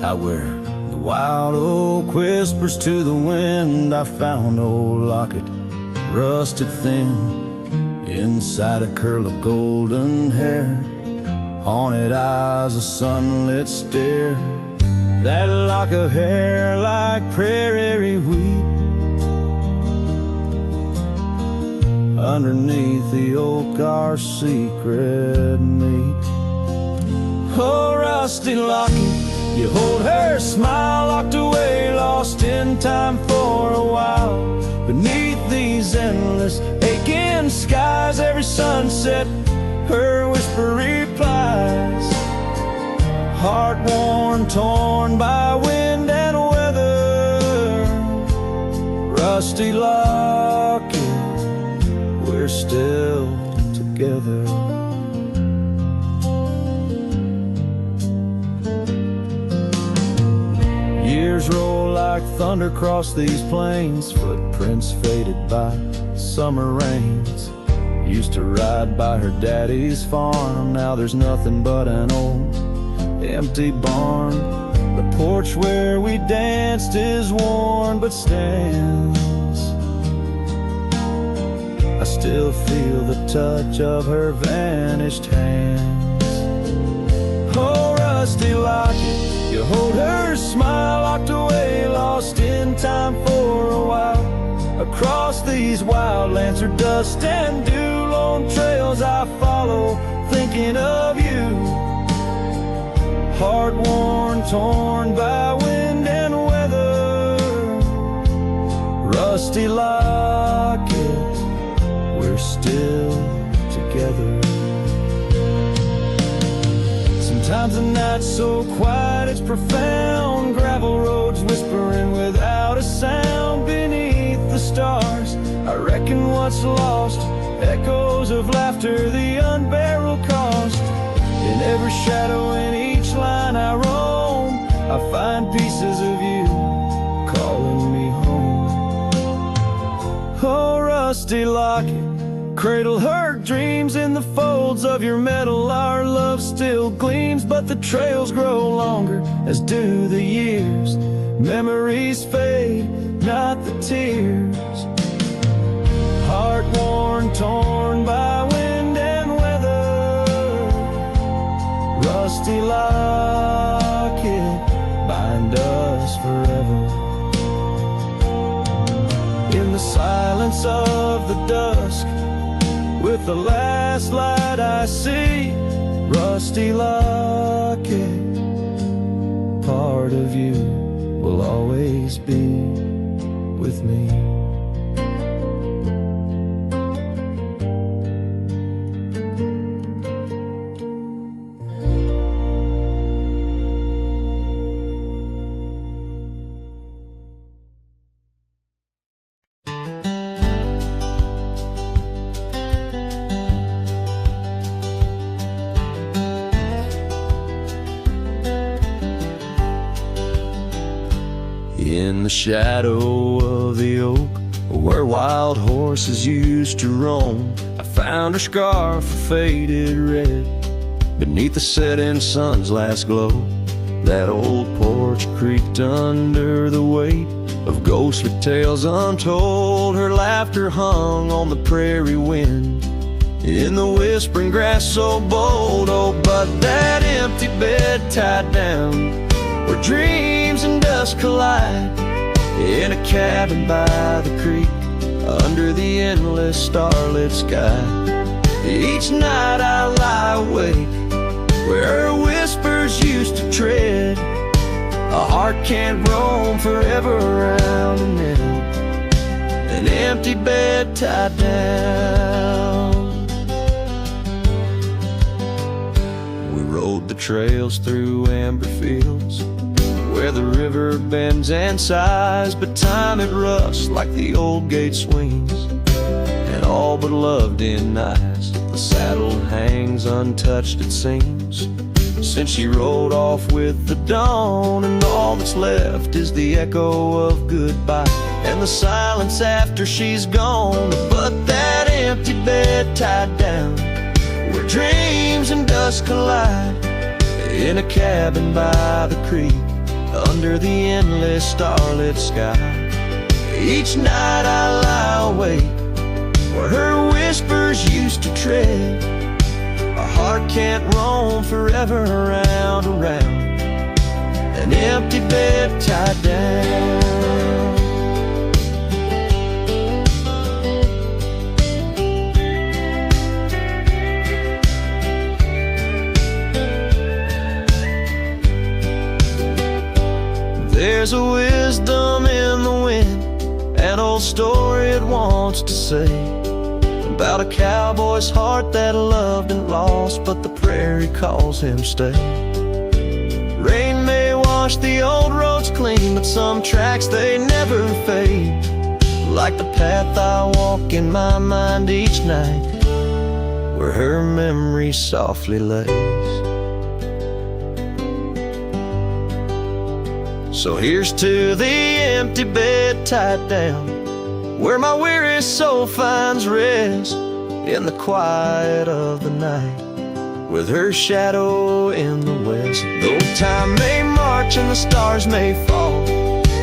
Out where the wild oak whispers to the wind, I found old Locket, rusted thin, inside a curl of golden hair, haunted eyes, a sunlit stare. That lock of hair like prairie wheat, underneath the oak our secret meet. Oh, rusty Locket, you hold her smile, locked away, lost in time for a while. Beneath these endless aching skies, every sunset her whisper replies. Heart worn, torn by wind and weather, rusty Locket, we're still together. Years roll like thunder across these plains, footprints faded by summer rains. Used to ride by her daddy's farm, now there's nothing but an old empty barn. The porch where we danced is worn but stands. I still feel the touch of her vanished hands. Oh, rusty Locket, you hold her smile, locked away, lost in time for a while. Across these wild lands, her dust and dew, lone trails I follow, thinking of you. Heart worn, torn by wind and weather, rusty Locket, we're still together. Sometimes the night's so quiet it's profound, gravel roads whispering without a sound. Beneath the stars, I reckon what's lost, echoes of laughter, the unbearable cost. In every shadow, in each line I roam, I find pieces of you calling me home. Oh, rusty Locket, cradle her dreams in the folds of your metal. Our love still gleams, but the trails grow longer, as do the years. Memories fade, not the tears. Heart worn, torn by wind and weather, rusty Locket, bind us forever. In the silence of the dusk, with the last light I see, rusty Locket, part of you will always be with me. In the shadow of the oak, where wild horses used to roam, I found her scarf faded red beneath the setting sun's last glow. That old porch creaked under the weight of ghostly tales untold. Her laughter hung on the prairie wind, in the whispering grass so bold. Oh, but that empty bed tied down, where dreams and dust collide, in a cabin by the creek, under the endless starlit sky. Each night I lie awake, where her whispers used to tread. A heart can't roam forever around an an empty bed tied down. We rode the trails through amber fields, where the river bends and sighs, but time it rusts like the old gate swings, and all but love denies. The saddle hangs untouched, it seems, since she rode off with the dawn, and all that's left is the echo of goodbye and the silence after she's gone. But that empty bed tied down, where dreams and dust collide, in a cabin by the creek, under the endless starlit sky. Each night I lie awake where her whispers used to tread. A heart can't roam forever around, around an empty bed tied down. There's a wisdom in the wind, an old story it wants to say, about a cowboy's heart that loved and lost, but the prairie calls him stay. Rain may wash the old roads clean, but some tracks they never fade, like the path I walk in my mind each night, where her memory softly lays. So here's to the empty bed tied down, where my weary soul finds rest, in the quiet of the night, with her shadow in the west. Though time may march and the stars may fall,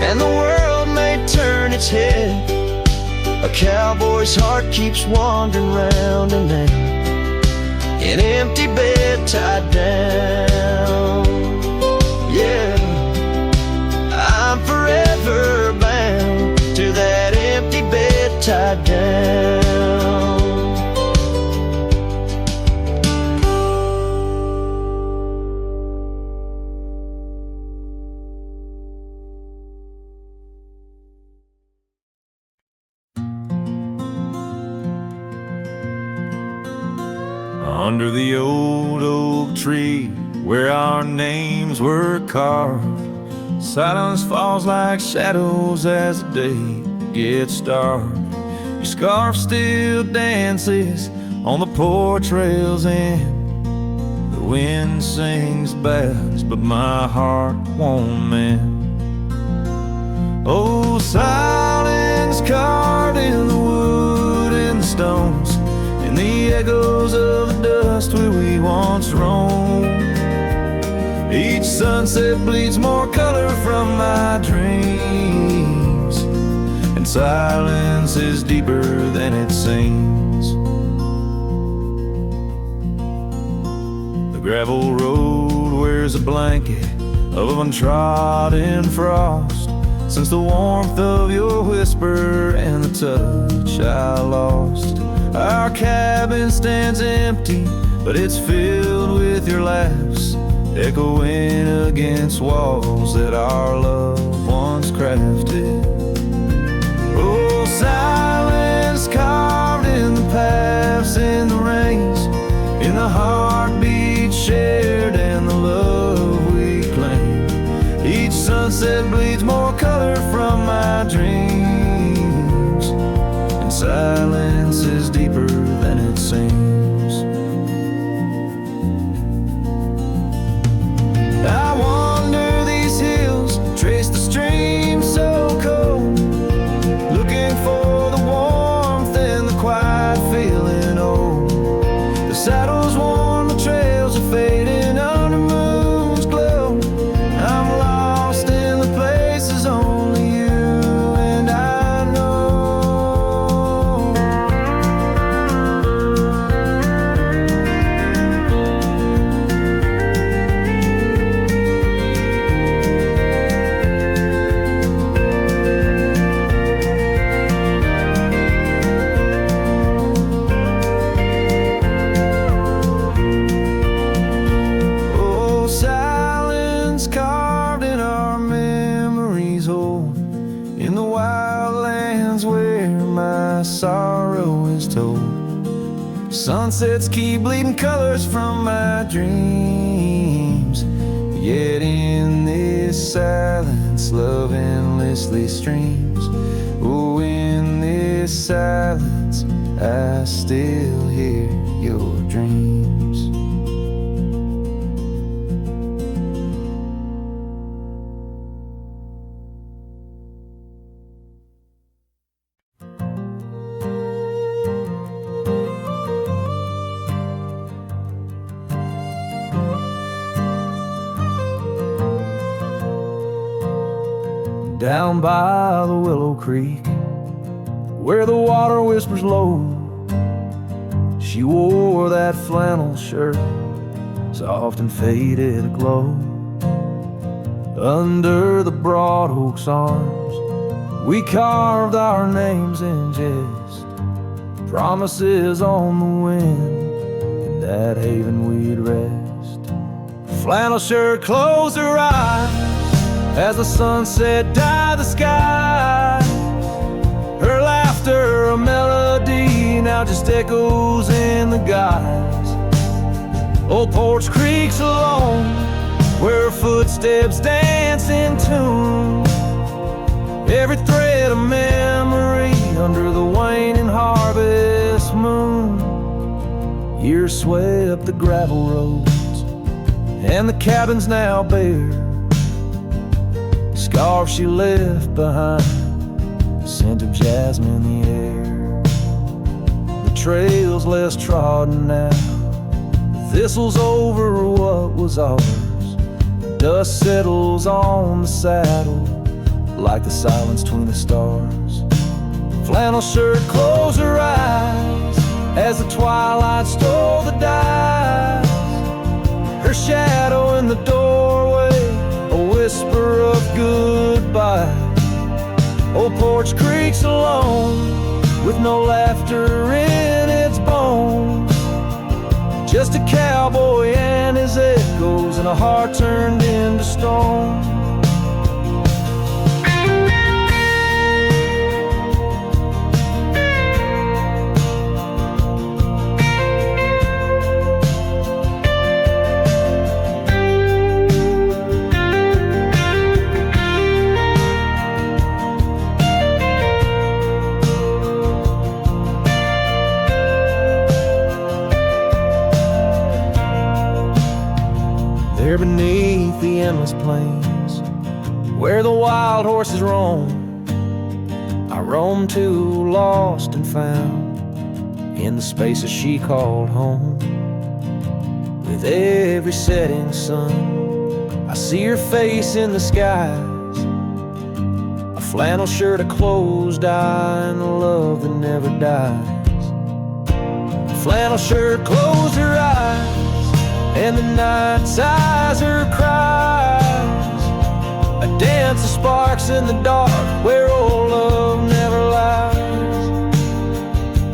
and the world may turn its head, a cowboy's heart keeps wandering round and round, an empty bed tied down. Yeah, I'm forever bound to that empty bed tied down. Under the old oak tree where our names were carved, silence falls like shadows as the day gets dark. Your scarf still dances on the porch rails and the wind sings bass, but my heart won't mend. Oh, silence carved in the wood and the stones, and the echoes of the dust where we once roamed. Each sunset bleeds more color from my dreams, and silence is deeper than it seems. The gravel road wears a blanket of untrodden frost, since the warmth of your whisper and the touch I lost. Our cabin stands empty, but it's filled with your laughs, echoing against walls that our love once crafted. Oh, silence carved in the paths, in the rains, in the heartbeat shared and the love we claim. Each sunset bleeds more color from my dreams, and silence is deeper than it seems. I wander these hills, trace the stream so cold, looking for the warmth and the quiet feeling old. The saddle's worn, the trails are fading under moon's glow. I'm lost in the places only you and I know. Oh, silence carved in our memories old, in the wildlands where my sorrow is told. Sunsets keep bleeding colors from my dreams, yet in this silence love endlessly streams. Oh, in this silence I still hear your dreams. down by the Willow Creek, where the water whispers low. She wore that flannel shirt, soft and faded aglow. Under the broad oak's arms, we carved our names in jest, promises on the wind, in that haven we'd rest. Flannel shirt closed her eyes as the sunset dyed the sky. Her laughter, a melody, now just echoes in the guise. Old Porch Creek's alone, where her footsteps dance in tune. Every thread of memory under the waning harvest moon. Years swept the gravel roads, and the cabin's now bare. Scarf she left behind, the scent of jasmine in the air. The trail's less trodden now, the thistle's over what was ours. The dust settles on the saddle like the silence between the stars. Flannel shirt closed her eyes as the twilight stole the dice. Her shadow in the doorway, a whisper of goodbye. Old Porch Creek's alone, with no laughter in its bones. Just a cowboy and his echoes, and a heart turned into stone. There beneath the endless plains, where the wild horses roam, I roam too, lost and found, in the spaces she called home. With every setting sun, I see her face in the skies. A flannel shirt, a closed eye, and a love that never dies. A flannel shirt closed her eyes, and the night sighs her cries. A dance of sparks in the dark, where old love never lies.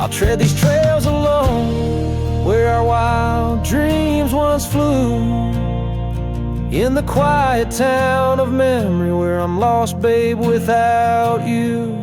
I'll tread these trails alone, where our wild dreams once flew. In the quiet town of memory, where I'm lost, babe, without you.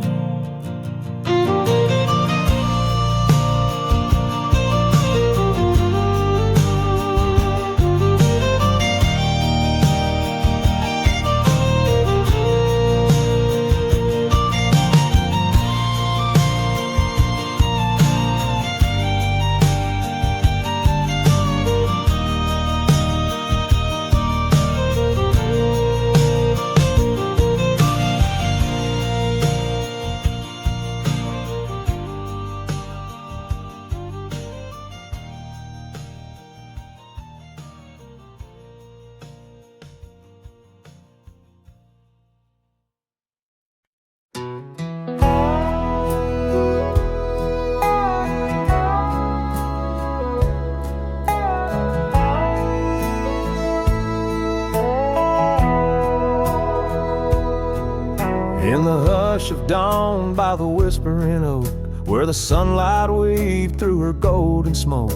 In the hush of dawn by the whispering oak, where the sunlight weaved through her golden smoke,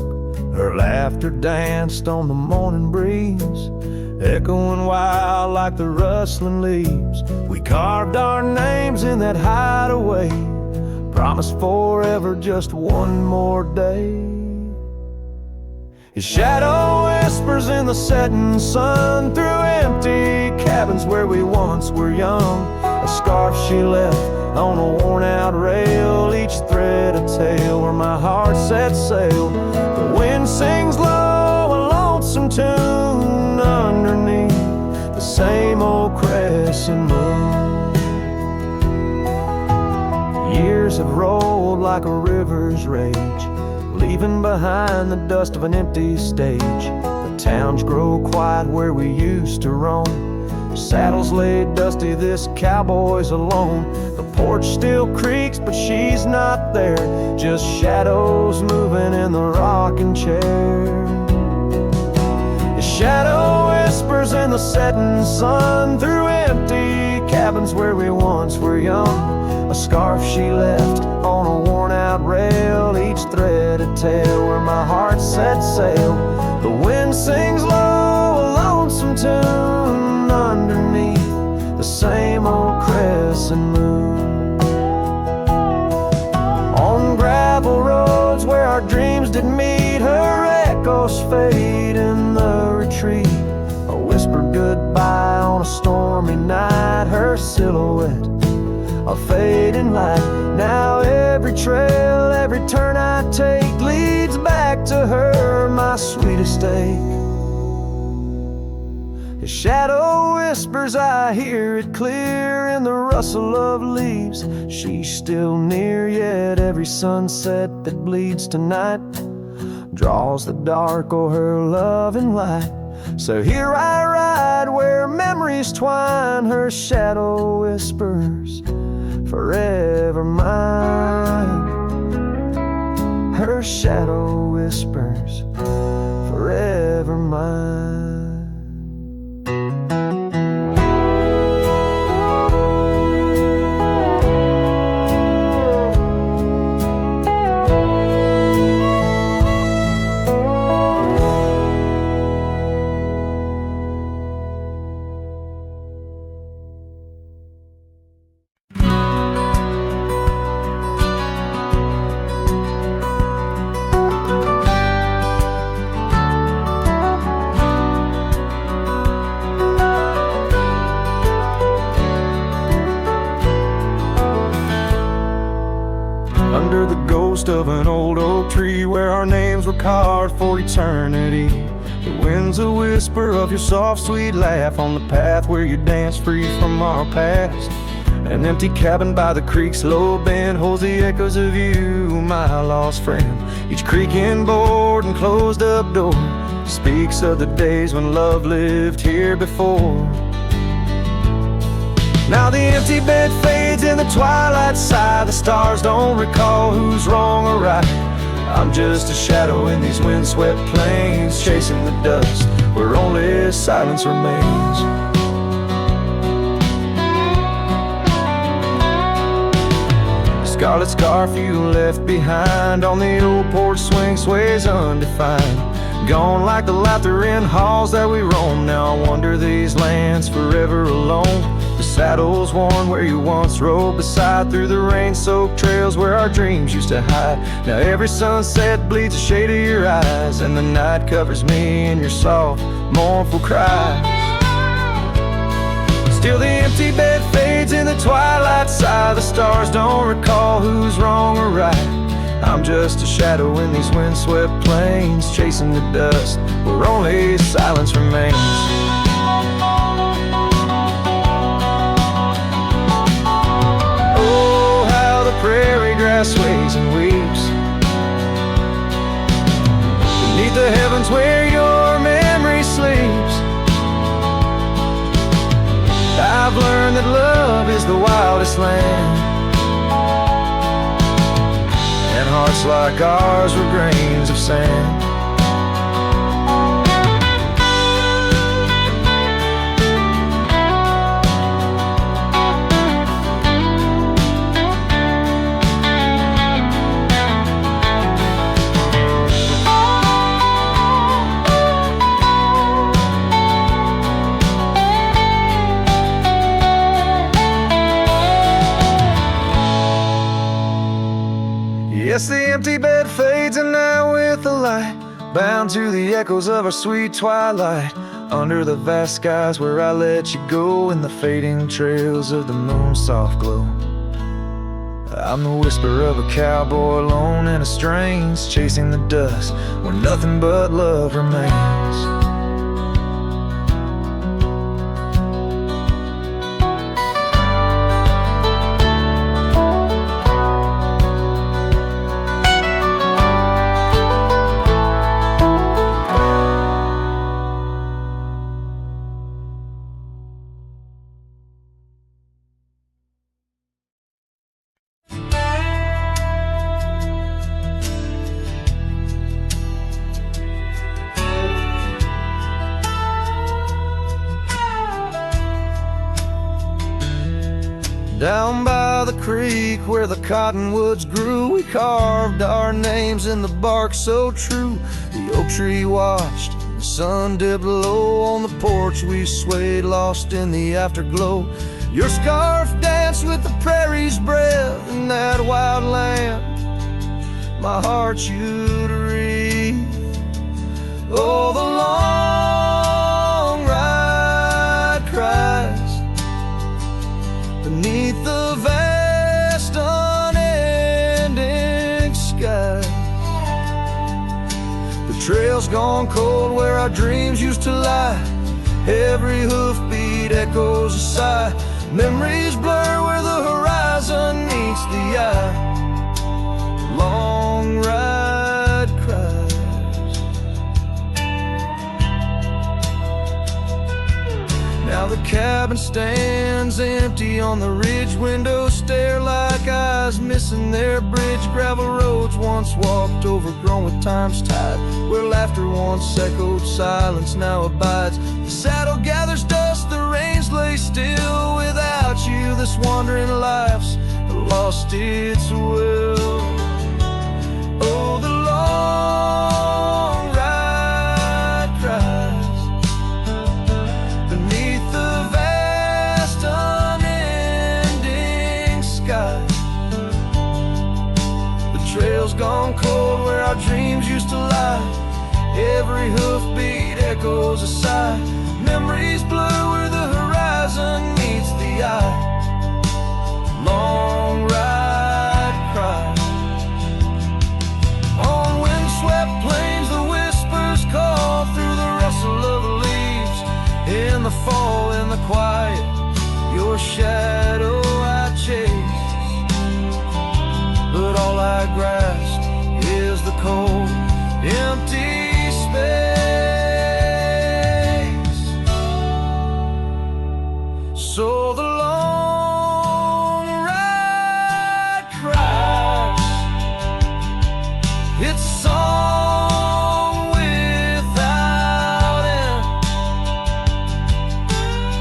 her laughter danced on the morning breeze, echoing wild like the rustling leaves. We carved our names in that hideaway, promised forever just one more day. His shadow whispers in the setting sun, through empty cabins where we once were young. A scarf she left on a worn-out rail, each thread a tale where my heart set sail. The wind sings low, a lonesome tune underneath the same old crescent moon. Years have rolled like a river's rage, leaving behind the dust of an empty stage. The towns grow quiet where we used to roam, Saddles laid dusty, this cowboy's alone. The porch still creaks, but she's not there. Just shadows moving in the rocking chair. The shadow whispers in the setting sun through empty cabins where we once were young. A scarf she left on a worn-out rail, each thread a tale where my heart set sail. The wind sings low, a lonesome tune underneath the same old crescent moon. On gravel roads where our dreams did meet, her echoes fade in the retreat. A whispered goodbye on a stormy night, her silhouette a fading light. Now every trail, every turn I take leads back to her, my sweetest ache. The shadow whispers, I hear it clear in the rustle of leaves. She's still near, yet every sunset that bleeds tonight draws the dark o'er her loving light. So here I ride where memories twine, her shadow whispers, forever mine. Her shadow whispers, forever mine. Under the ghost of an old oak tree where our names were carved for eternity, the wind's a whisper of your soft sweet laugh on the path where you dance free from our past. An empty cabin by the creek's low bend holds the echoes of you, my lost friend. Each creaking board and closed up door speaks of the days when love lived here before. Now the empty bed fades in the twilight sigh. The stars don't recall who's wrong or right. I'm just a shadow in these windswept plains, chasing the dust where only silence remains. The scarlet scarf you left behind on the old porch swing sways undefined, gone like the laughter in halls that we roam. Now I wander these lands forever alone. The saddle's worn where you once rode beside, through the rain-soaked trails where our dreams used to hide. Now every sunset bleeds a shade of your eyes, and the night covers me in your soft, mournful cries. Still the empty bed fades in the twilight sigh. The stars don't recall who's wrong or right. I'm just a shadow in these windswept plains, chasing the dust where only silence remains. Prairie grass sways and weeps beneath the heavens where your memory sleeps. I've learned that love is the wildest land, and hearts like ours were grains of sand. Yes, the empty bed fades, and now with the light, bound to the echoes of our sweet twilight, under the vast skies where I let you go, in the fading trails of the moon's soft glow. I'm the whisper of a cowboy alone in a strange, chasing the dust where nothing but love remains. Down by the creek where the cottonwoods grew, we carved our names in the bark so true. The oak tree watched, the sun dipped low. On the porch we swayed, lost in the afterglow. Your scarf danced with the prairie's breath in that wild land. My heart you'd wreathe. Oh, the long ride cries beneath the vast unending sky. The trail's gone cold where our dreams used to lie. Every hoofbeat echoes a sigh. Memories blur where the horizon meets the eye. Long ride cries. Now the cabin stands empty on the ridge. Windows stare like eyes missing their bridge. Gravel roads once walked, overgrown with time's tide. Where laughter once echoed, silence now abides. The saddle gathers dust, the reins lay still. Without you, this wandering life's lost its will. Oh, the long ride cries beneath the vast unending sky. The trail's gone cold where our dreams used to lie. Every hoofbeat echoes a sigh. Memories blur where the horizon meets the eye. Long ride cry. On windswept plains the whispers call through the rustle of the leaves. In the fall, in the quiet, your shadow I chase. But all I grasp is the cold, empty space. So the long ride cries. It's a song without end.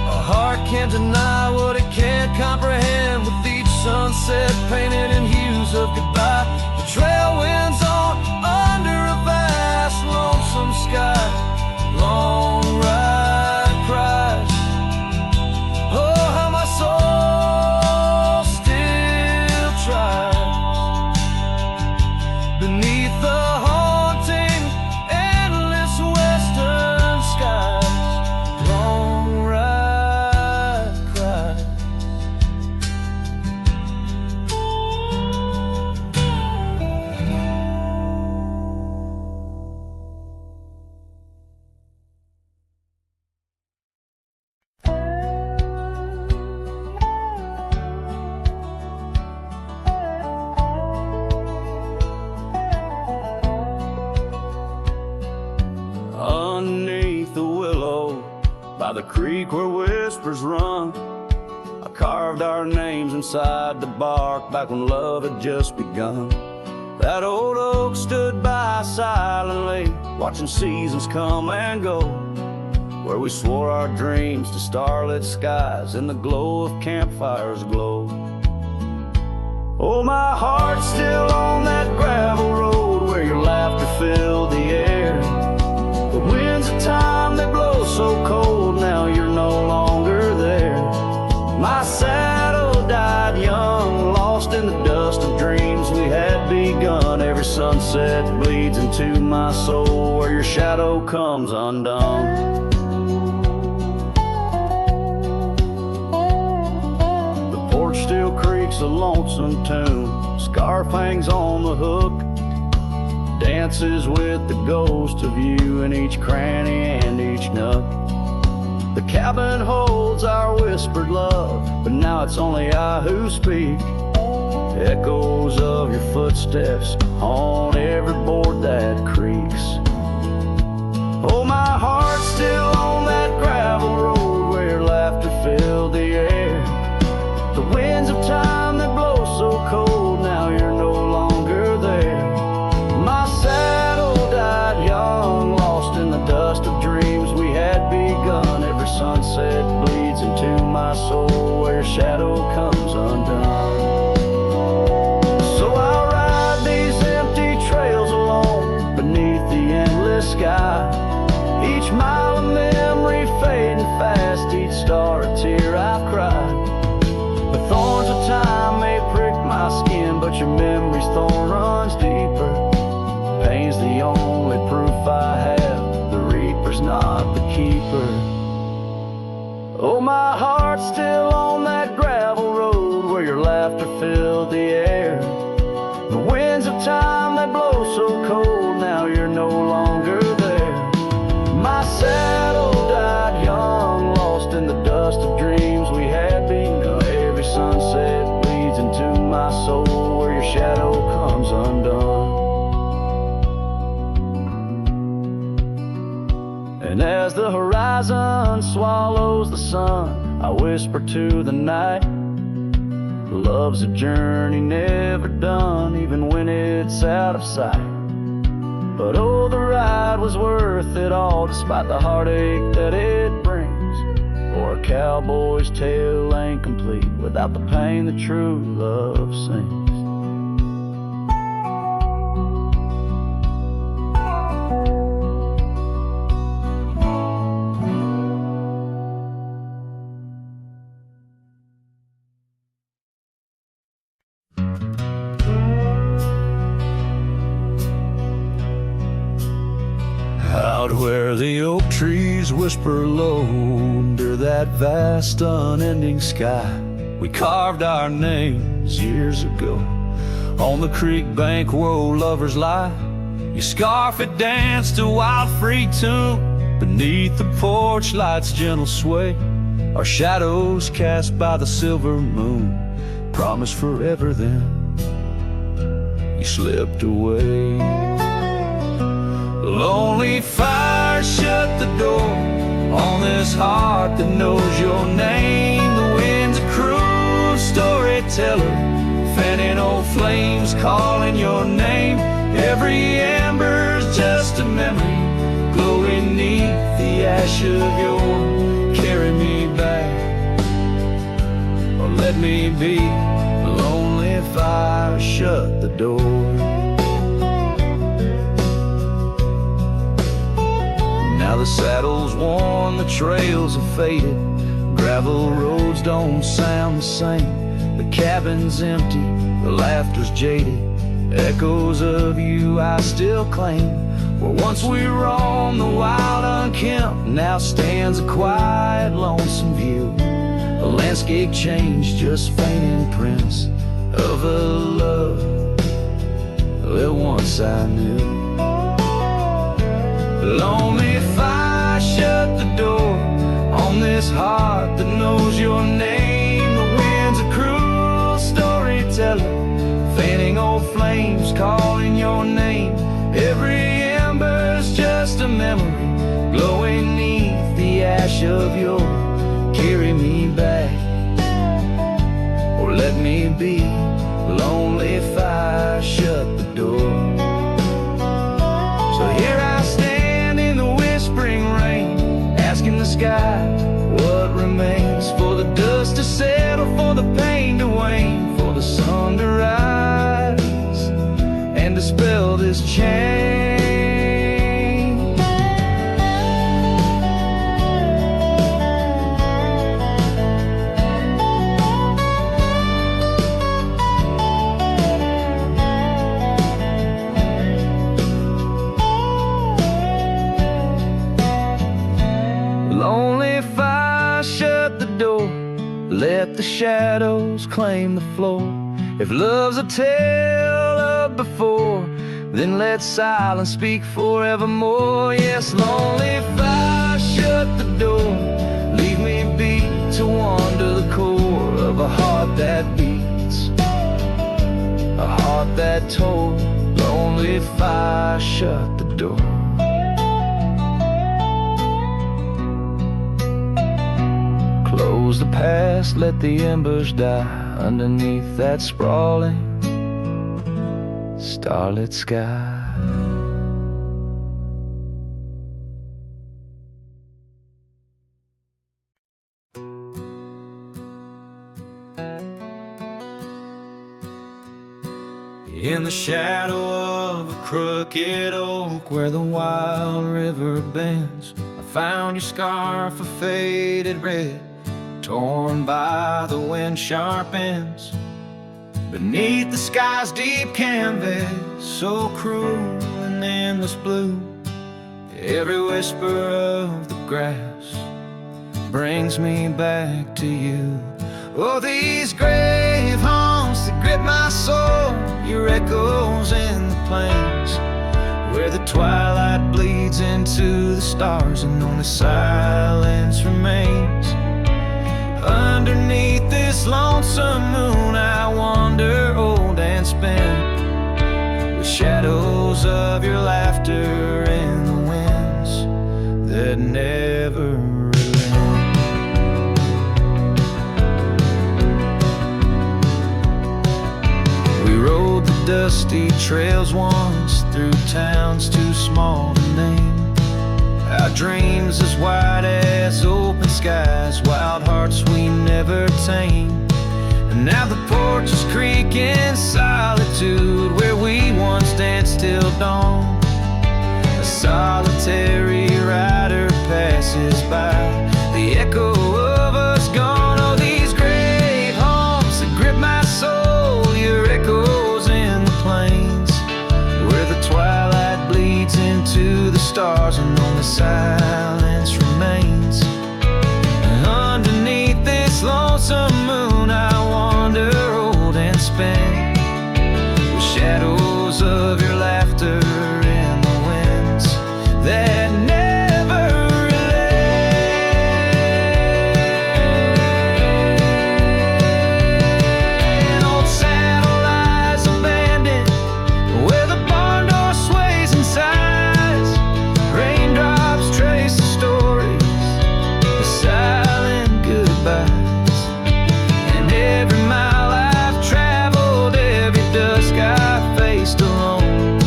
A heart can't deny what it can't comprehend. With each sunset painted in hues of goodbye, the trail winds on under a vast lonesome sky. Long ride cries. Oh, how my soul still tries beneath the haunting, endless western skies. Long ride cries. Underneath the willow, by the creek where whispers run, I carved our names inside the bark back when love had just begun. That old oak stood by silently, watching seasons come and go, where we swore our dreams to starlit skies in the glow of campfires glow. Oh, my heart's still on that gravel road where your laughter filled the air. The winds of time, they blow so cold, now you're no longer there. My saddle died young, lost in the dust of dreams we had begun. Every sunset bleeds into my soul where your shadow comes undone. The porch still creaks a lonesome tune, scarf hangs on the hook, dances with the ghost of you in each cranny and each nook. The cabin holds our whispered love, but now it's only I who speak. Echoes of your footsteps on every board that creaks. Oh, my heart's still on that gravel road where your laughter filled the air. The winds of time that blow so cold, now you're no longer there. My saddle died young, lost in the dust of dreams we had begun. Every sunset bleeds into my soul where your shadow comes undone. So I'll ride these empty trails alone beneath the endless sky. Each mile of memory fading fast, each star a tear I've cried. The thorns of time may prick my skin, but your memory's thorn runs deeper. Pain's the only proof I have, the reaper's not the keeper. Oh, my heart's still on that gravel road where your laughter filled the air. The winds of time that blow so cold, now you're no longer there. My saddle died young, lost in the dust of dreams we had begun. Every sunset bleeds into my soul where your shadow comes undone. And as the horizon swallows the sun, I whisper to the night, love's a journey never done, even when it's out of sight. But oh, the ride was worth it all, despite the heartache that it brings. For a cowboy's tale ain't complete without the pain that true love sings. Out where the oak trees whisper low under that vast unending sky, we carved our names years ago on the creek bank where old lovers lie. Your scarf it danced a wild free tune beneath the porch light's gentle sway. Our shadows cast by the silver moon promised forever, then you slipped away. Lonely fire shut the door on this heart that knows your name. The wind's a cruel storyteller, fanning old flames calling your name. Every ember's just a memory glowing neath the ash of your carry me back, or let me be. Lonely fire shut the door. Now the saddle's worn, the trails have faded, gravel roads don't sound the same. The cabin's empty, the laughter's jaded, echoes of you I still claim. Where once we roamed the wild unkempt, now stands a quiet lonesome view. A landscape changed, just faint imprints of a love that once I knew. Lonely fire shut the door on this heart that knows your name. The wind's a cruel storyteller, fanning old flames calling your name. Every ember's just a memory glowing neath the ash of your carry me back, or let me be. Lonely fire shut the door. So here I stand in the whispering rain, asking the sky what remains. For the dust to settle, for the pain to wane, for the sun to rise and dispel this chain. Lonely fire shut the door, let the shadows claim the floor. If love's a tale of before, then let silence speak forevermore. Yes, lonely fire shut the door, leave me be to wander the core of a heart that beats, a heart that told. Lonely fire shut the door. Close the past, let the embers die underneath that sprawling starlit sky. In the shadow of a crooked oak where the wild river bends, I found your scarf of faded red, torn by the wind sharp ends. Beneath the sky's deep canvas, so cruel and endless blue, every whisper of the grass brings me back to you. Oh, these grave haunts that grip my soul, your echoes in the plains, where the twilight bleeds into the stars and only silence remains. Underneath this lonesome moon I wander old and spent, with shadows of your laughter in the winds that never relent. We rode the dusty trails once through towns too small to name, our dreams as wide as open skies, wild hearts we never tame. And now the porches creak in solitude, where we once danced till dawn. A solitary rider passes by, the echo of us gone. Oh, these grave haunts that grip my soul, your echoes in the plains, where the twilight bleeds into the stars and only silence remains. And underneath this lonesome moon I wander old and spent, with shadows of your laughter in the winds that never relent. Old saddle lies abandoned, where the barn door sways and sighs, raindrops trace the stories, the silent goodbyes. And every mile I've traveled, every dusk I've faced alone,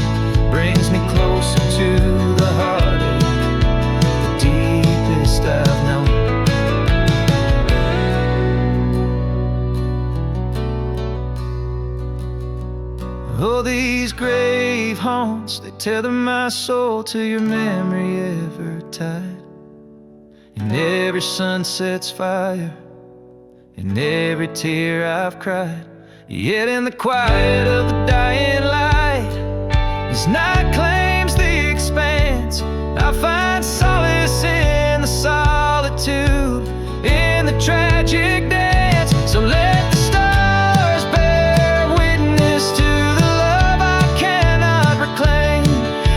brings me closer to the heartache, the deepest I've known. Oh, these grave haunts, they tether my soul to your memory ever tied. And every sunset's fire, and every tear I've cried. Yet in the quiet of the dying light, as night claims the expanse, I find solace in the solitude, in the tragic dance. So let the stars bear witness to the love I cannot reclaim,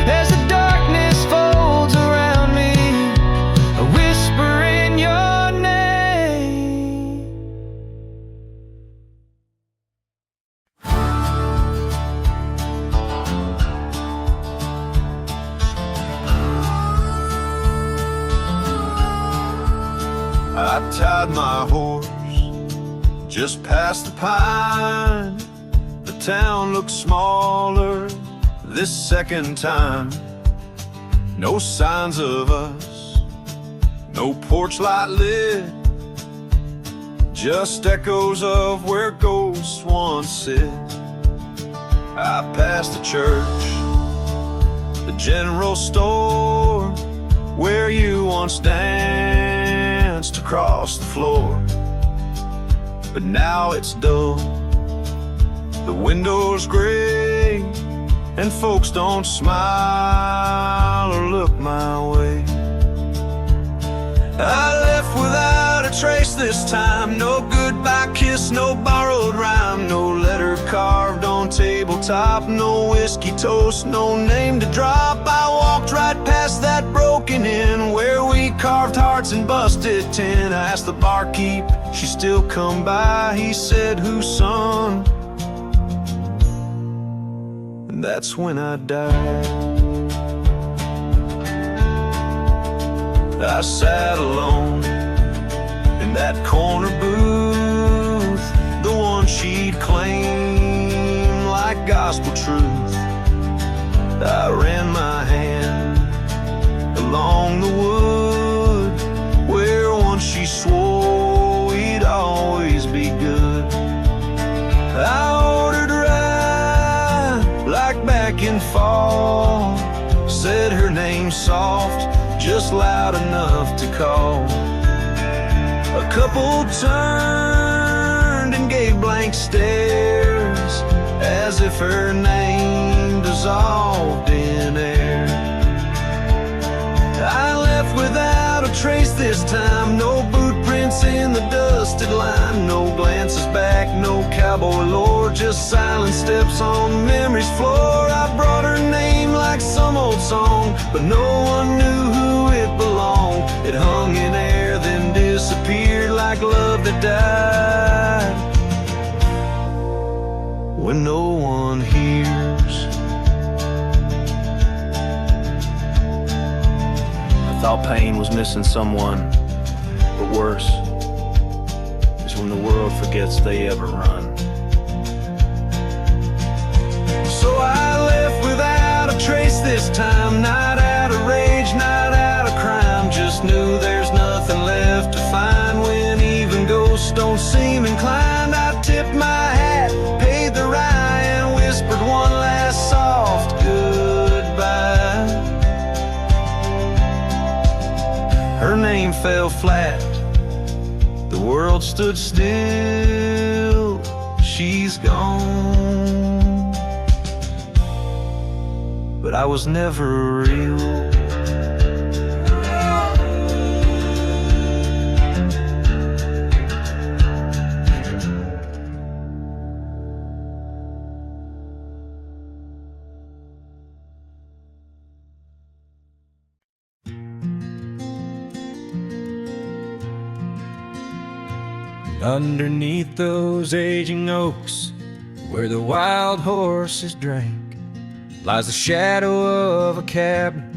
as the darkness folds around me, a whisper in your name. I tied my horse just past the pine. The town looks smaller this second time. No signs of us, no porch light lit, just echoes of where ghosts once sit. I passed the church, the general store, where you once danced across the floor. But now it's dull, the windows gray, and folks don't smile or look my way. I left without a trace this time, no goodbye kiss, no borrowed rhyme, no letter carved on tabletop, no whiskey toast, no name to drop. I walked right past that broken inn where we carved hearts and busted tin. I asked the barkeep, she still come by, he said, whose son? And that's when I died. I sat alone in that corner booth, the one she'd claim like gospel truth. I ran my hand along the wood where once she swore we'd always be good. I ordered rye said her name soft, just loud enough to call. A couple turned and gave blank stares, as if her name dissolved in air. I left without a trace this time, no boot prints in the dusted line, no glances back, no cowboy lore, just silent steps on memory's floor. I brought her name like some old song, but no one knew who it belonged. It hung in air, then disappeared like love that died when no one hears. I thought pain was missing someone, but worse is when the world forgets they ever run. So I left without a trace this time, not out of rage, not out of crime, just knew there's nothing left to find when even ghosts don't seem inclined. I tipped my hat, paid the rye, and whispered one last soft goodbye. Her name fell flat, the world stood still, she's gone. But I was never real. Underneath those aging oaks, where the wild horses drank, lies the shadow of a cabin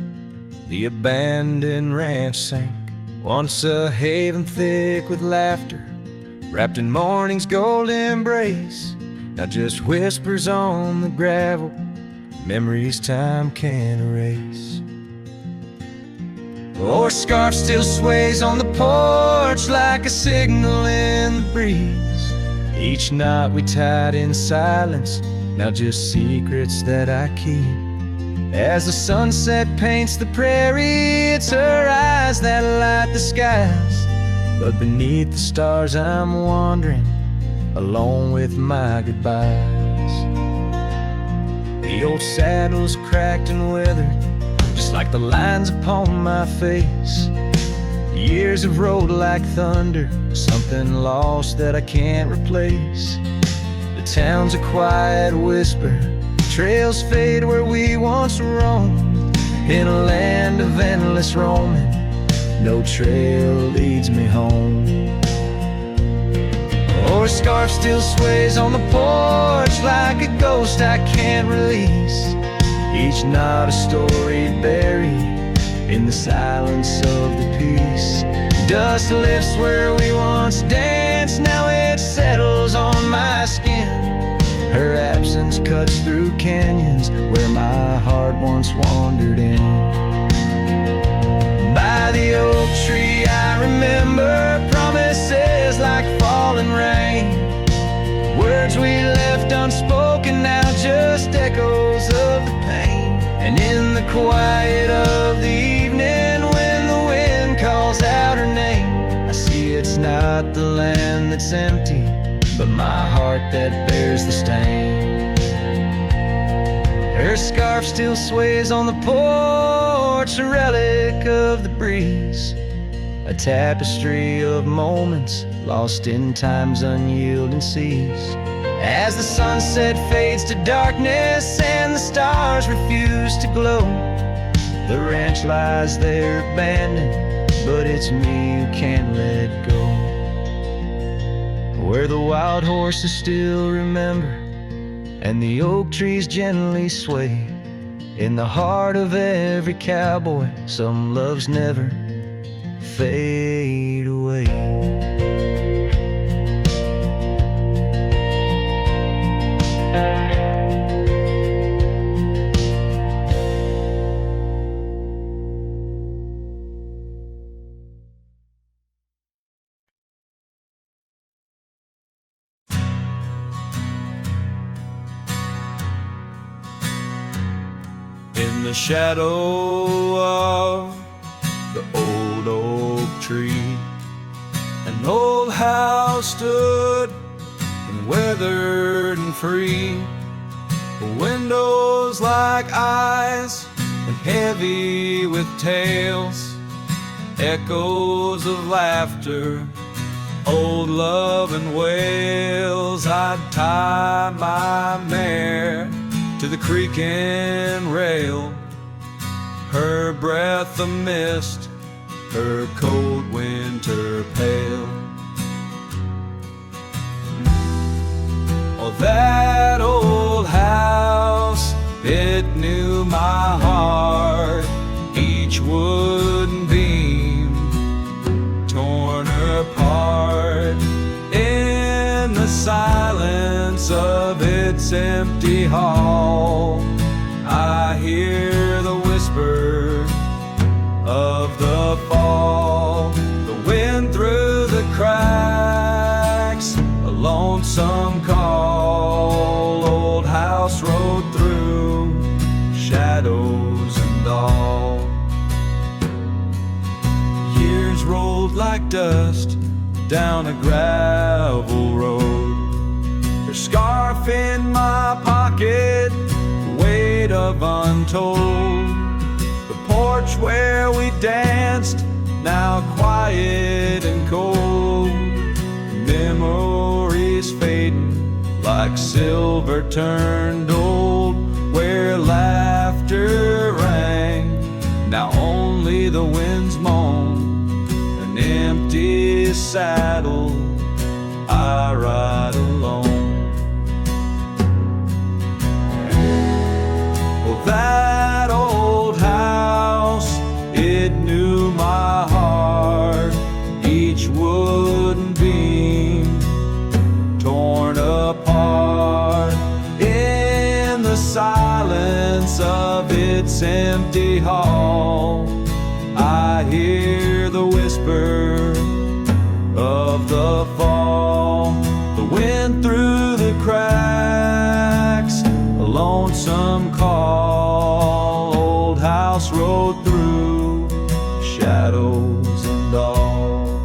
the abandoned ranch sank. Once a haven thick with laughter, wrapped in morning's gold embrace, now just whispers on the gravel, memories time can't erase. Or scarf still sways on the porch like a signal in the breeze. Each knot we tied in silence, now just secrets that I keep. As the sunset paints the prairie, it's her eyes that light the skies. But beneath the stars I'm wandering, alone with my goodbyes. The old saddle's cracked and withered, just like the lines upon my face. Years have rolled like thunder, something lost that I can't replace. The town's a quiet whisper, trails fade where we once roamed. In a land of endless roaming, no trail leads me home. Or a scarf still sways on the porch like a ghost I can't release. Each knot a story buried in the silence of the peace. Dust lifts where we once danced, now it settles on my skin. Her absence cuts through canyons where my heart once wandered in. By the oak tree I remember promises like falling rain. Words we left unspoken, now just echoes of the pain. And in the quiet of the evening, when the wind calls out her name, I see it's not the land that's empty, but my heart that bears the stain. Her scarf still sways on the porch, a relic of the breeze, a tapestry of moments lost in time's unyielding seas. As the sunset fades to darkness and the stars refuse to glow, the ranch lies there abandoned, but it's me who can't let go. Where the wild horses still remember and the oak trees gently sway, in the heart of every cowboy some loves never fade away. in the shadow of the old oak tree. An old house stood and weathered and free, windows like eyes and heavy with tales, echoes of laughter, old love and wails. I'd tie my mare to the creaking rail, her breath a mist, her cold winter pale. Oh, that old house, it knew my heart, each wooden beam torn apart. In the silence of its empty hall, I hear the whisper of the fall, the wind through the cracks, a lonesome call. Old house rode through shadows and all. Years rolled like dust down a gravel road, her scarf in my pocket, weight of untold. The porch where we danced, now quiet and cold. Memories fading like silver turned old, where laughter rang, now only the winds moan. An empty saddle, I ride alone. Well, that old house, it knew my heart, each wooden beam torn apart. In the silence of its empty hall, I hear the whisper of the fall, the wind through the cracks, a lonesome call. Old house rode through shadows and all.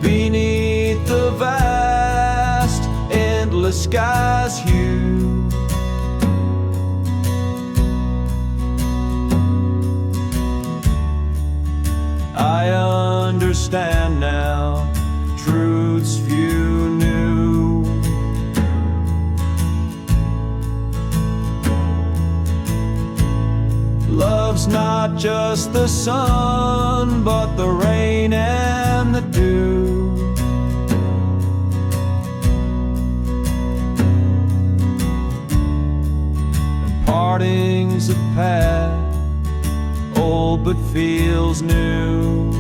Beneath the vast, endless sky's hue, I understand now truths few knew. Love's not just the sun, but the rain and the dew. And partings of past, old but feels new.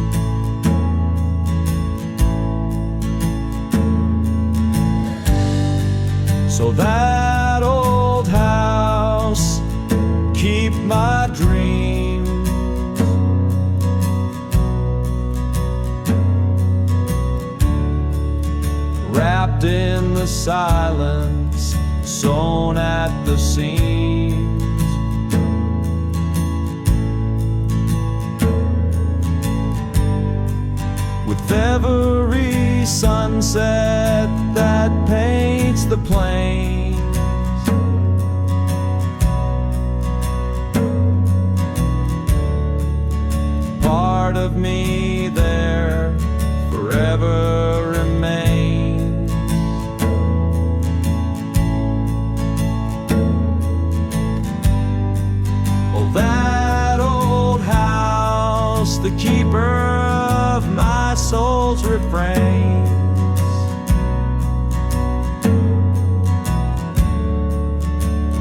So that old house, keep my dreams, wrapped in the silence, sewn at the seams. With every sunset that paints the plains, part of me there forever remains. Oh, that old house, the keeper of my soul's refrains,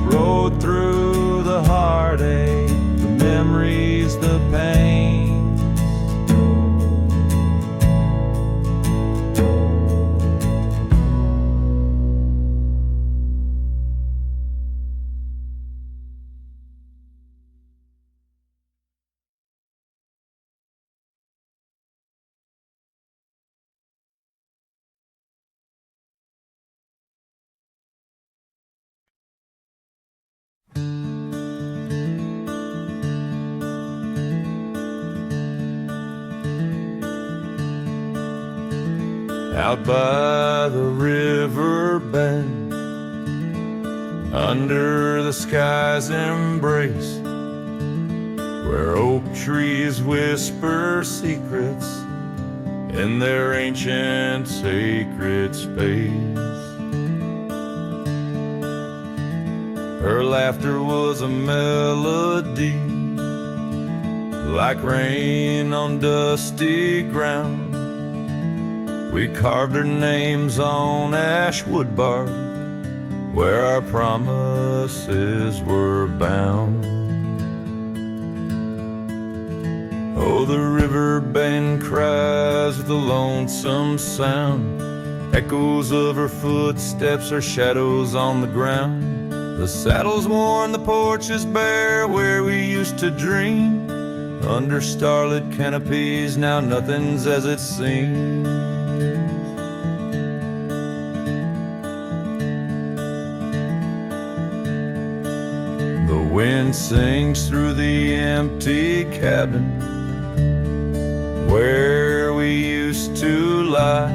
rode through the heartache, the memories, the pain. out by the river bend, under the sky's embrace, where oak trees whisper secrets in their ancient sacred space. Her laughter was a melody, like rain on dusty ground. We carved our names on ash wood bark, where our promises were bound. Oh, the river bend cries with a lonesome sound, echoes of her footsteps, her shadows on the ground. The saddle's worn, the porch is bare, where we used to dream. Under starlit canopies, now nothing's as it seems. The wind sings through the empty cabin, where we used to lie.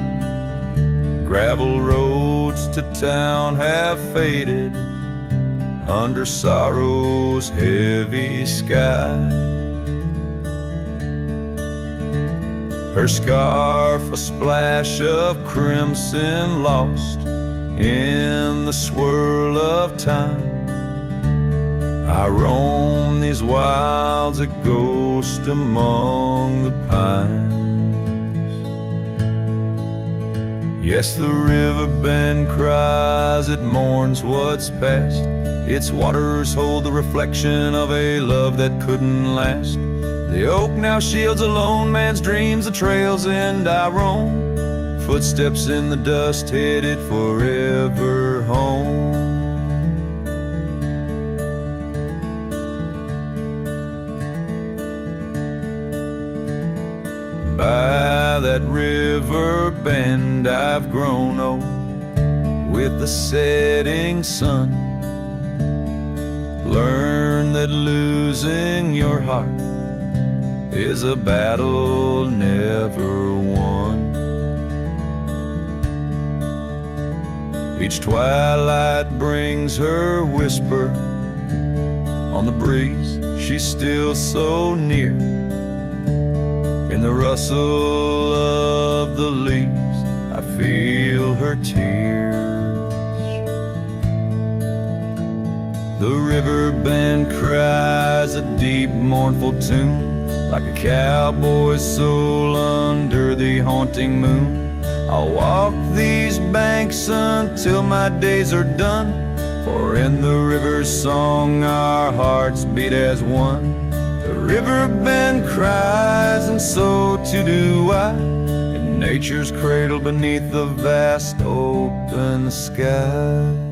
Gravel roads to town have faded under sorrow's heavy sky. Her scarf a splash of crimson lost in the swirl of time. I roam these wilds a ghost among the pines. Yes, the river bend cries, it mourns what's past. Its waters hold the reflection of a love that couldn't last. The oak now shields a lone man's dreams, the trail's end I roam, footsteps in the dust headed forever home. By that river bend I've grown old with the setting sun. Learn that losing your heart is a battle never won. Each twilight brings her whisper on the breeze. She's still so near. In the rustle of the leaves, I feel her tears. The river bend cries a deep mournful tune, like a cowboy's soul under the haunting moon. I'll walk these banks until my days are done, for in the river's song our hearts beat as one. The river bend cries, and so too do I, in nature's cradle beneath the vast open sky.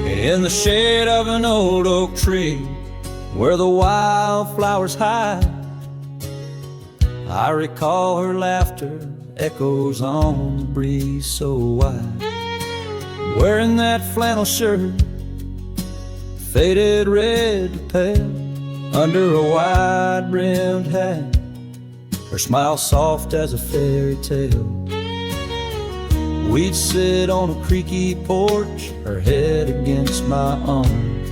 In the shade of an old oak tree, where the wildflowers hide, I recall her laughter echoes on the breeze so wide. Wearing that flannel shirt, faded red to pale, under a wide-brimmed hat, her smile soft as a fairy tale. We'd sit on a creaky porch, her head against my arm,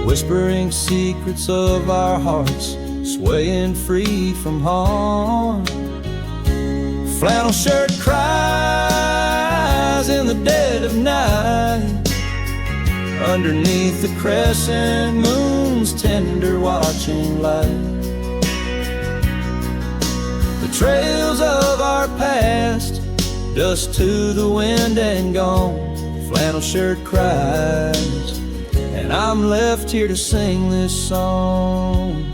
whispering secrets of our hearts, swaying free from harm. Flannel shirt cries in the dead of night, underneath the crescent moon's tender watching light. The trails of our past, dust to the wind and gone. Flannel shirt cries, and I'm left here to sing this song.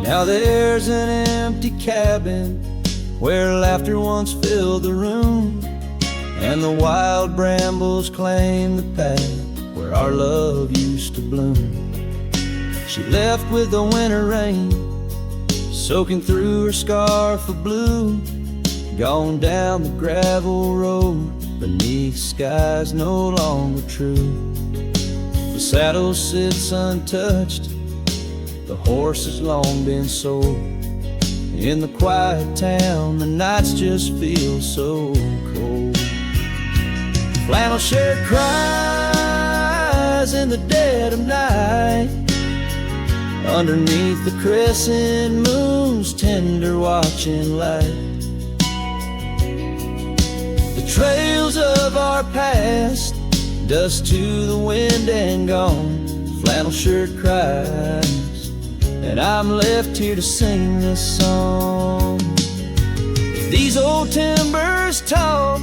Now there's an empty cabin where laughter once filled the room, and the wild brambles claim the path where our love used to bloom. She left with the winter rain soaking through her scarf of blue, gone down the gravel road beneath skies no longer true. The saddle sits untouched, the horse has long been sold. In the quiet town, the nights just feel so cold. Flannel shirt cries in the dead of night, underneath the crescent moon's tender watching light. The trails of our past, dust to the wind and gone. Flannel shirt cries, and I'm left here to sing this song. These old timbers talk,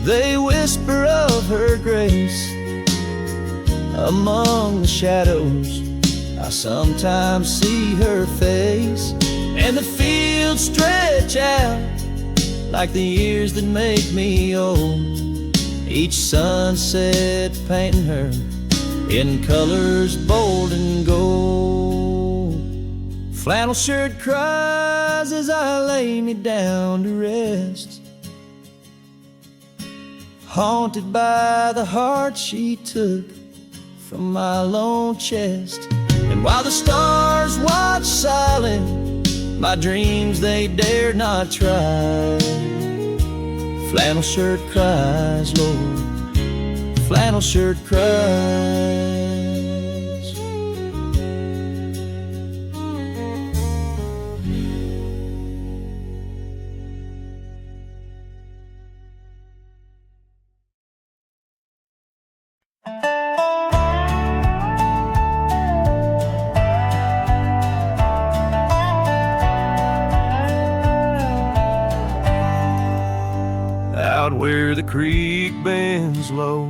they whisper of her grace. Among the shadows, I sometimes see her face, and the fields stretch out like the years that make me old. Each sunset painting her in colors bold and gold. Flannel shirt cries as I lay me down to rest, haunted by the heart she took from my lone chest. And while the stars watch silent, my dreams they dared not try. Flannel shirt cries, Lord, flannel shirt cries. Where the creek bends low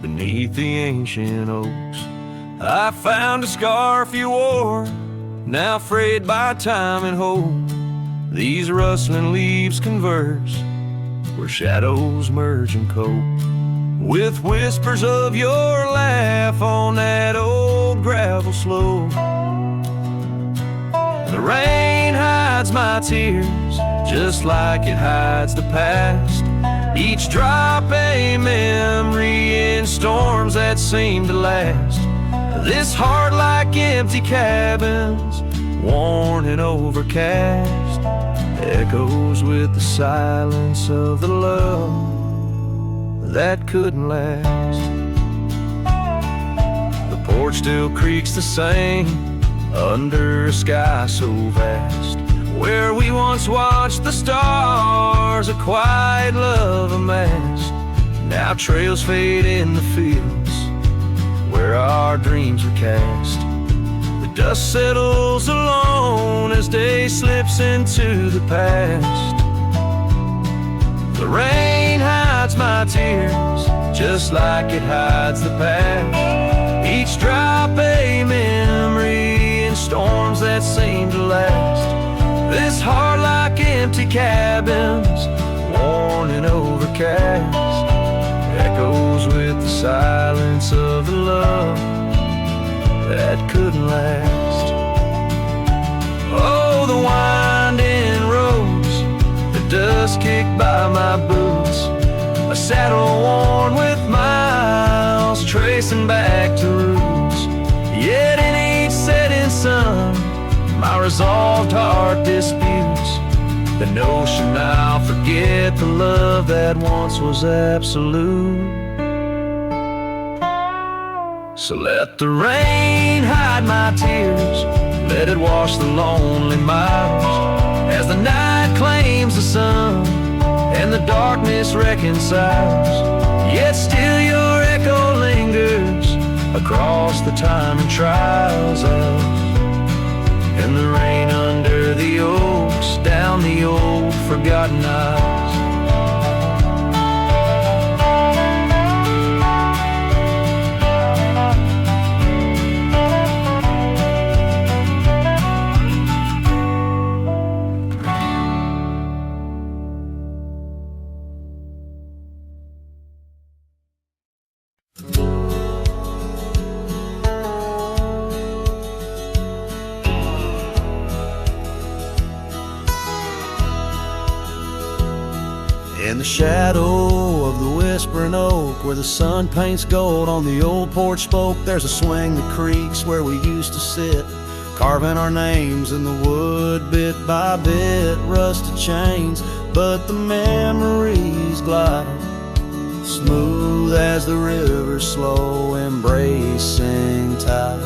beneath the ancient oaks, I found a scarf you wore, now frayed by time and hope. These rustling leaves converse where shadows merge and cope, with whispers of your laugh on that old gravel slope. The rain hides my tears just like it hides the past, each drop a memory in storms that seem to last. This heart like empty cabins, worn and overcast, echoes with the silence of the love that couldn't last. The porch still creaks the same under a sky so vast, where we once watched the stars, a quiet love amassed. Now trails fade in the fields where our dreams were cast. The dust settles alone as day slips into the past. The rain hides my tears just like it hides the past, each drop a memory in storms that seem to last. This heart like empty cabins, worn and overcast, echoes with the silence of the love that couldn't last. Oh, the winding roads, the dust kicked by my boots, a saddle worn with miles, tracing back to roots. Yet in each setting sun, my resolved heart disputes the notion I'll forget the love that once was absolute. So let the rain hide my tears, let it wash the lonely miles, as the night claims the sun and the darkness reconciles. Yet still your echo lingers across the time and trials of, and the rain under the oaks, down the old forgotten aisles. In the shadow of the whispering oak, where the sun paints gold on the old porch spoke, there's a swing that creaks where we used to sit, carving our names in the wood bit by bit. Rusted chains, but the memories glide smooth as the river's slow embracing tide.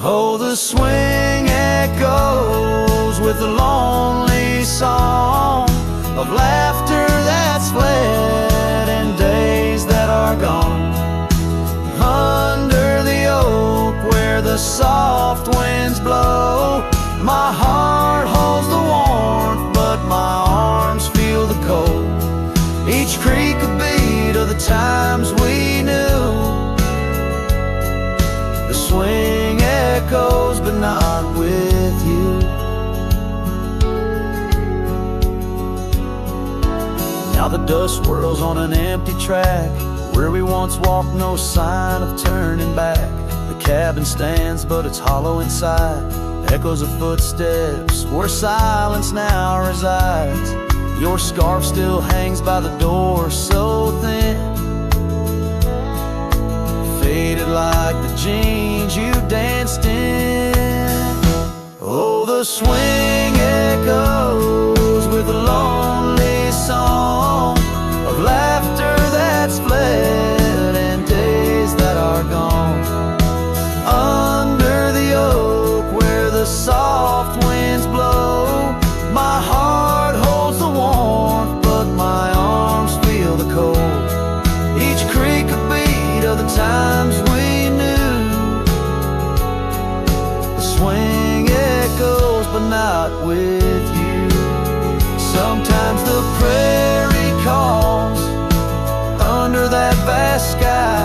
Oh, the swing echoes with the lonely song of laughter that's fled and days that are gone. Under the oak where the soft winds blow, my heart holds the warmth, but my arms feel the cold. Each creak a beat of the times we knew. The swing echoes, but not with you. Now the dust swirls on an empty track, where we once walked, no sign of turning back. The cabin stands, but it's hollow inside. Echoes of footsteps, where silence now resides. Your scarf still hangs by the door, so thin, faded like the jeans you danced in. Oh, the swing echoes with a lonely song of laughter that's fled and days that are gone. Under the oak where the soft winds blow, my heart holds the warmth, but my arms feel the cold. Each creak a beat of the times we knew. The swing echoes, but not with you. Sometimes the prairie calls under that vast sky,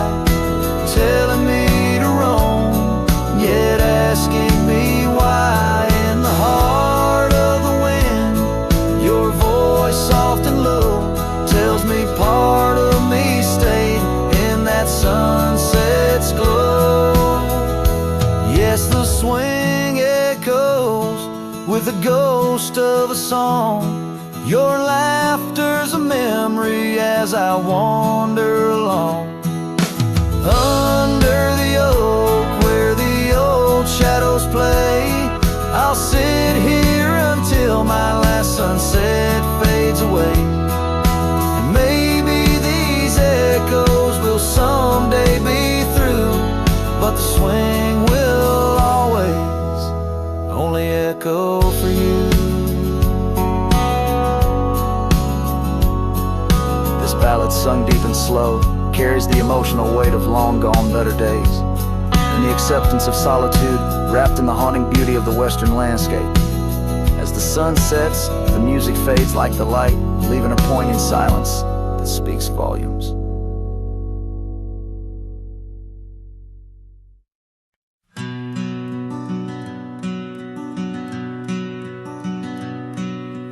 telling me to roam, yet asking me why. In the heart of the wind, your voice soft and low tells me part of me stayed in that sunset's glow. Yes, the swing echoes with the ghost of a song. Your laughter's a memory as I wander along. Under the oak where the old shadows play, I'll sit here until my last sunset fades away. And maybe these echoes will someday be through, but the swing will always only echo for you. This ballad, sung deep and slow, carries the emotional weight of long gone better days, and the acceptance of solitude wrapped in the haunting beauty of the western landscape. As the sun sets, the music fades like the light, leaving a poignant silence that speaks volumes.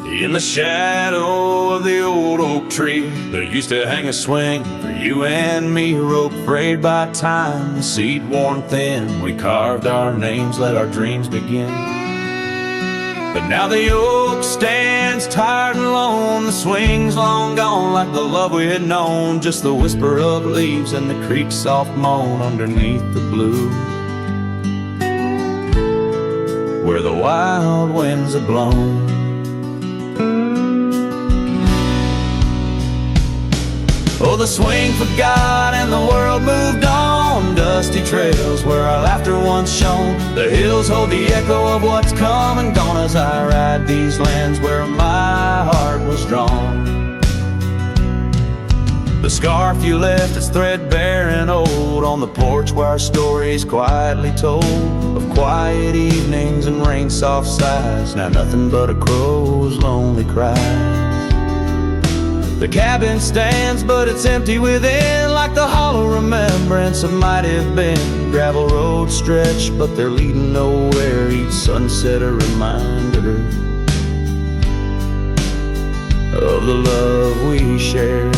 In the shadow of the old oak tree, there used to hang a swing for you and me, a rope frayed by time, the seed worn thin. We carved our names, let our dreams begin. But now the oak stands tired and alone, the swing's long gone like the love we had known. Just the whisper of leaves and the creek's soft moan underneath the blue, where the wild winds have blown. Oh, the swing forgot and the world moved on. Dusty trails where our laughter once shone. The hills hold the echo of what's come and gone as I ride these lands where my heart was drawn. The scarf you left is threadbare and old on the porch where our stories quietly told of quiet evenings and rain-soft sighs. Now nothing but a crow's lonely cry. The cabin stands, but it's empty within, like the hollow remembrance of might have been. Gravel roads stretch, but they're leading nowhere. Each sunset a reminder of the love we shared.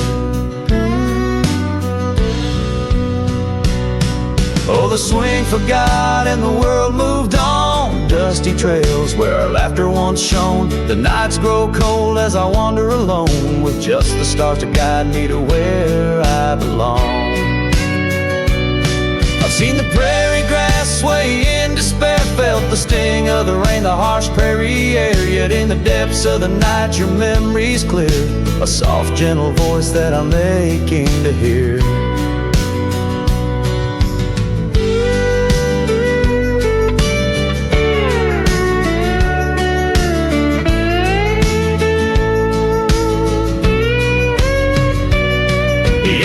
Oh, the swing forgot and the world moved on. dusty trails where our laughter once shone. The nights grow cold as I wander alone, with just the stars to guide me to where I belong. I've seen the prairie grass sway in despair, felt the sting of the rain, the harsh prairie air. Yet in the depths of the night your memory's clear, a soft gentle voice that I'm aching to hear.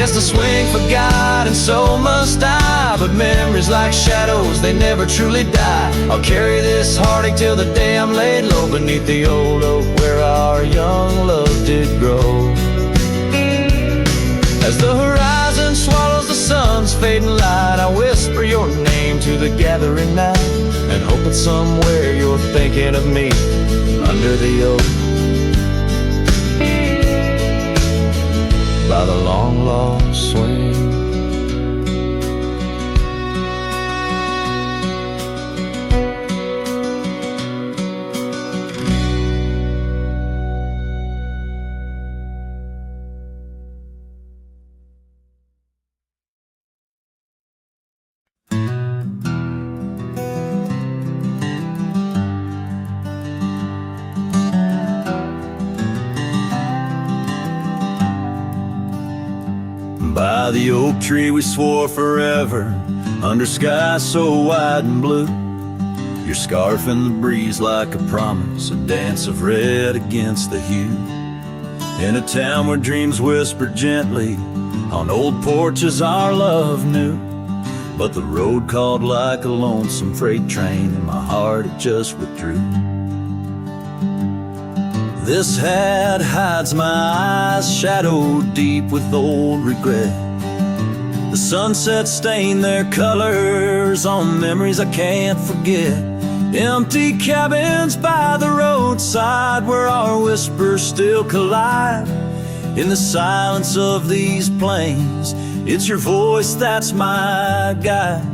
Yes, the swing forgot and so must I, but memories like shadows, they never truly die. I'll carry this heartache till the day I'm laid low beneath the old oak where our young love did grow. As the horizon swallows the sun's fading light, I whisper your name to the gathering night, and hope that somewhere you're thinking of me under the oak by the long lost swing. By the oak tree we swore forever, under skies so wide and blue. Your scarf in the breeze like a promise, a dance of red against the hue. In a town where dreams whisper gently, on old porches our love knew. But the road called like a lonesome freight train, and my heart it just withdrew. This hat hides my eyes, shadowed deep with old regret. The sunset stained their colors on memories I can't forget. Empty cabins by the roadside where our whispers still collide. In the silence of these plains, it's your voice that's my guide.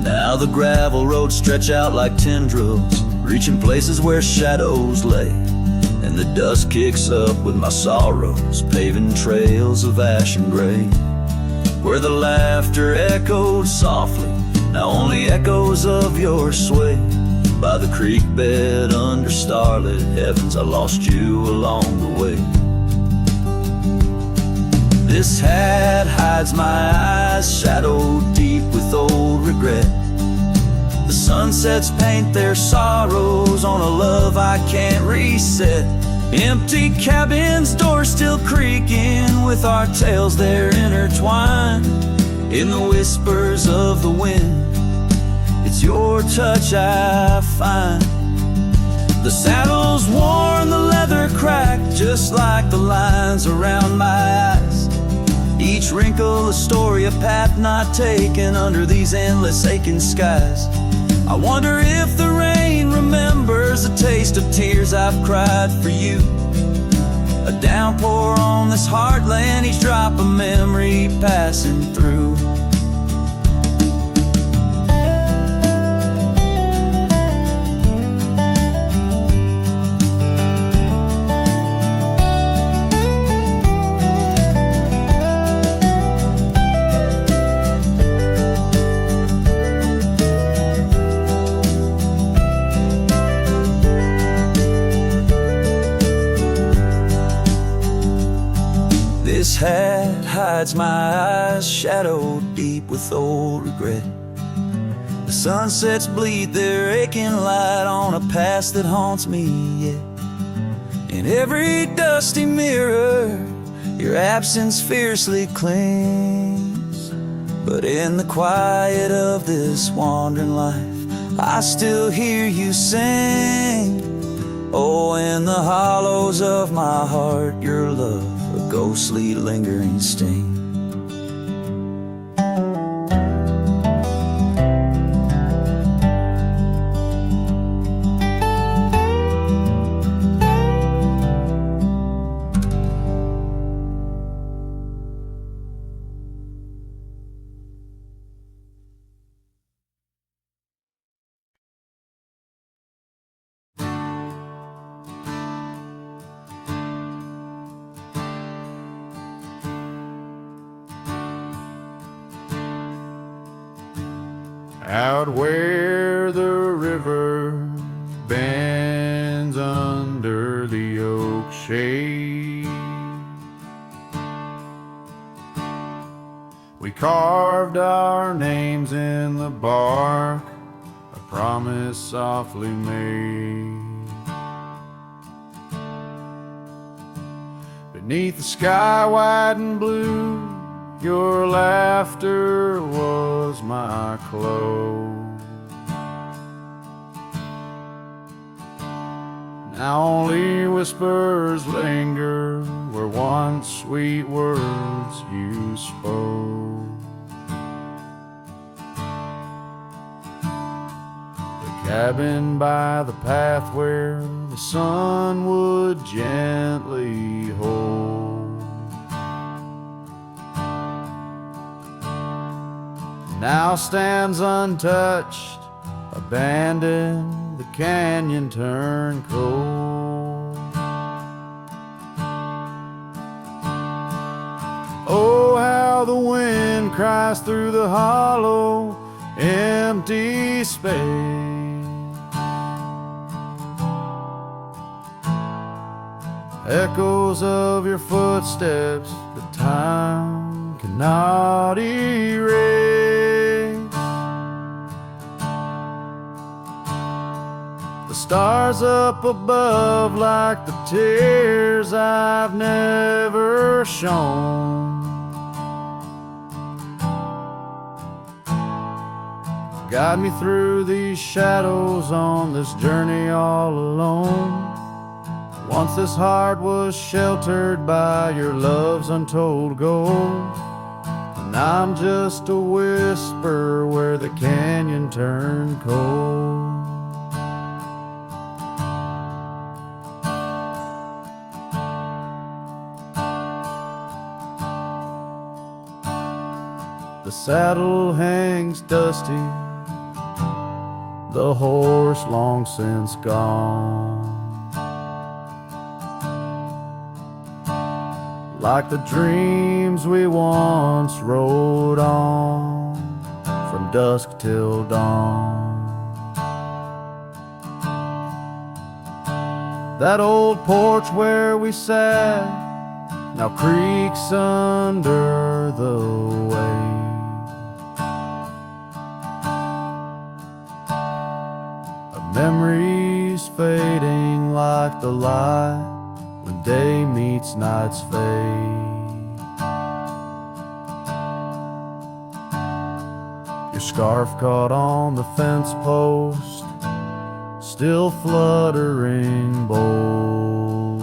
Now the gravel roads stretch out like tendrils, reaching places where shadows lay, and the dust kicks up with my sorrows, paving trails of ash and gray. Where the laughter echoed softly, now only echoes of your sway. By the creek bed under starlit heavens, I lost you along the way. This hat hides my eyes, shadowed deep with old regret. The sunsets paint their sorrows on a love I can't reset. Empty cabins, doors still creaking with our tales there intertwined. In the whispers of the wind, it's your touch I find. The saddle's worn, the leather cracked, just like the lines around my eyes. Each wrinkle a story, a path not taken under these endless aching skies. I wonder if the rain remembers the taste of tears I've cried for you. A downpour on this heartland, each drop a memory passing through. This hat hides my eyes, shadowed deep with old regret. The sunsets bleed their aching light on a past that haunts me yet. In every dusty mirror, your absence fiercely clings. But in the quiet of this wandering life, I still hear you sing. Oh, in the hollows of my heart, your love, a ghostly lingering sting. out where the river bends under the oak shade. We carved our names in the bark, a promise softly made. Beneath the sky white and blue, your laughter was my clothes. Now only whispers linger where once sweet words you spoke. The cabin by the path where the sun would gently hold, now stands untouched, abandoned, the canyon turned cold. Oh, how the wind cries through the hollow, empty space. Echoes of your footsteps that time cannot erase. The stars up above like the tears I've never shown. Guide me through these shadows on this journey all alone. Once this heart was sheltered by your love's untold gold, and I'm just a whisper where the canyon turned cold. The saddle hangs dusty, the horse long since gone. Like the dreams we once rode on from dusk till dawn. That old porch where we sat now creaks under the weight of memories fading like the light when day meets night's fade. Your scarf caught on the fence post, still fluttering bold.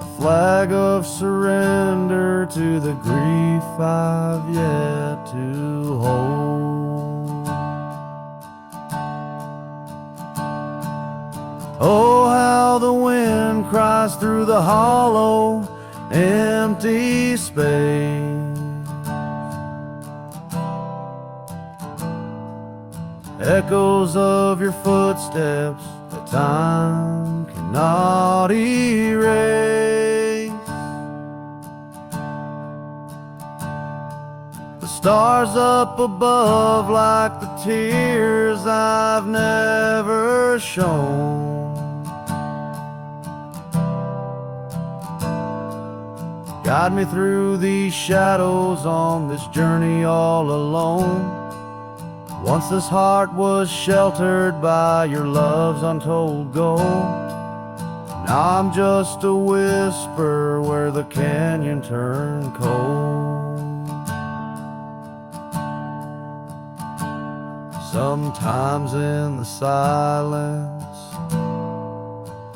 A flag of surrender to the grief I've yet to hold. Oh, how the wind cries through the hollow, empty space. Echoes of your footsteps that time cannot erase. The stars up above like the tears I've never shown. Guide me through these shadows on this journey all alone. Once this heart was sheltered by your love's untold gold. Now I'm just a whisper where the canyon turned cold. Sometimes in the silence,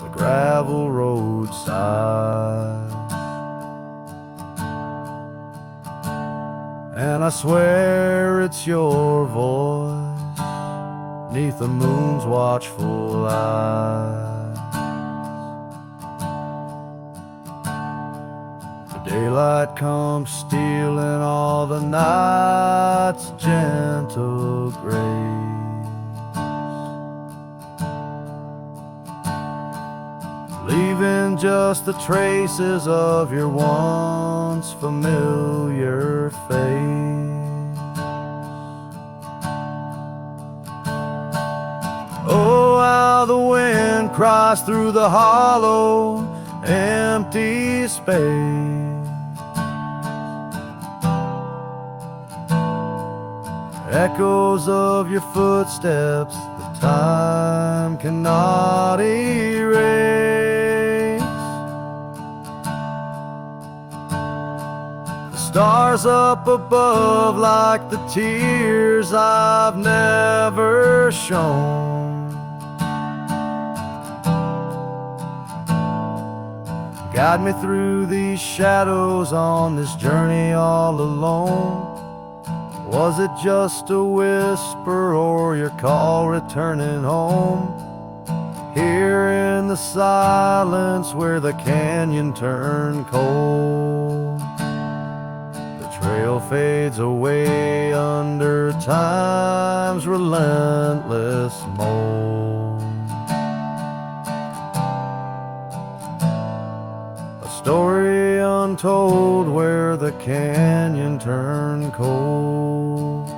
the gravel roadside, and I swear it's your voice 'neath the moon's watchful eyes. The daylight comes stealing all the night's gentle grace. leaving just the traces of your once familiar face. Oh, how the wind cries through the hollow, empty space. Echoes of your footsteps that time cannot erase. The stars up above like the tears I've never shown. Guide me through these shadows on this journey all alone. Was it just a whisper or your call returning home? Here in the silence where the canyon turned cold, the trail fades away under time's relentless mold. A story untold where the canyon turned cold.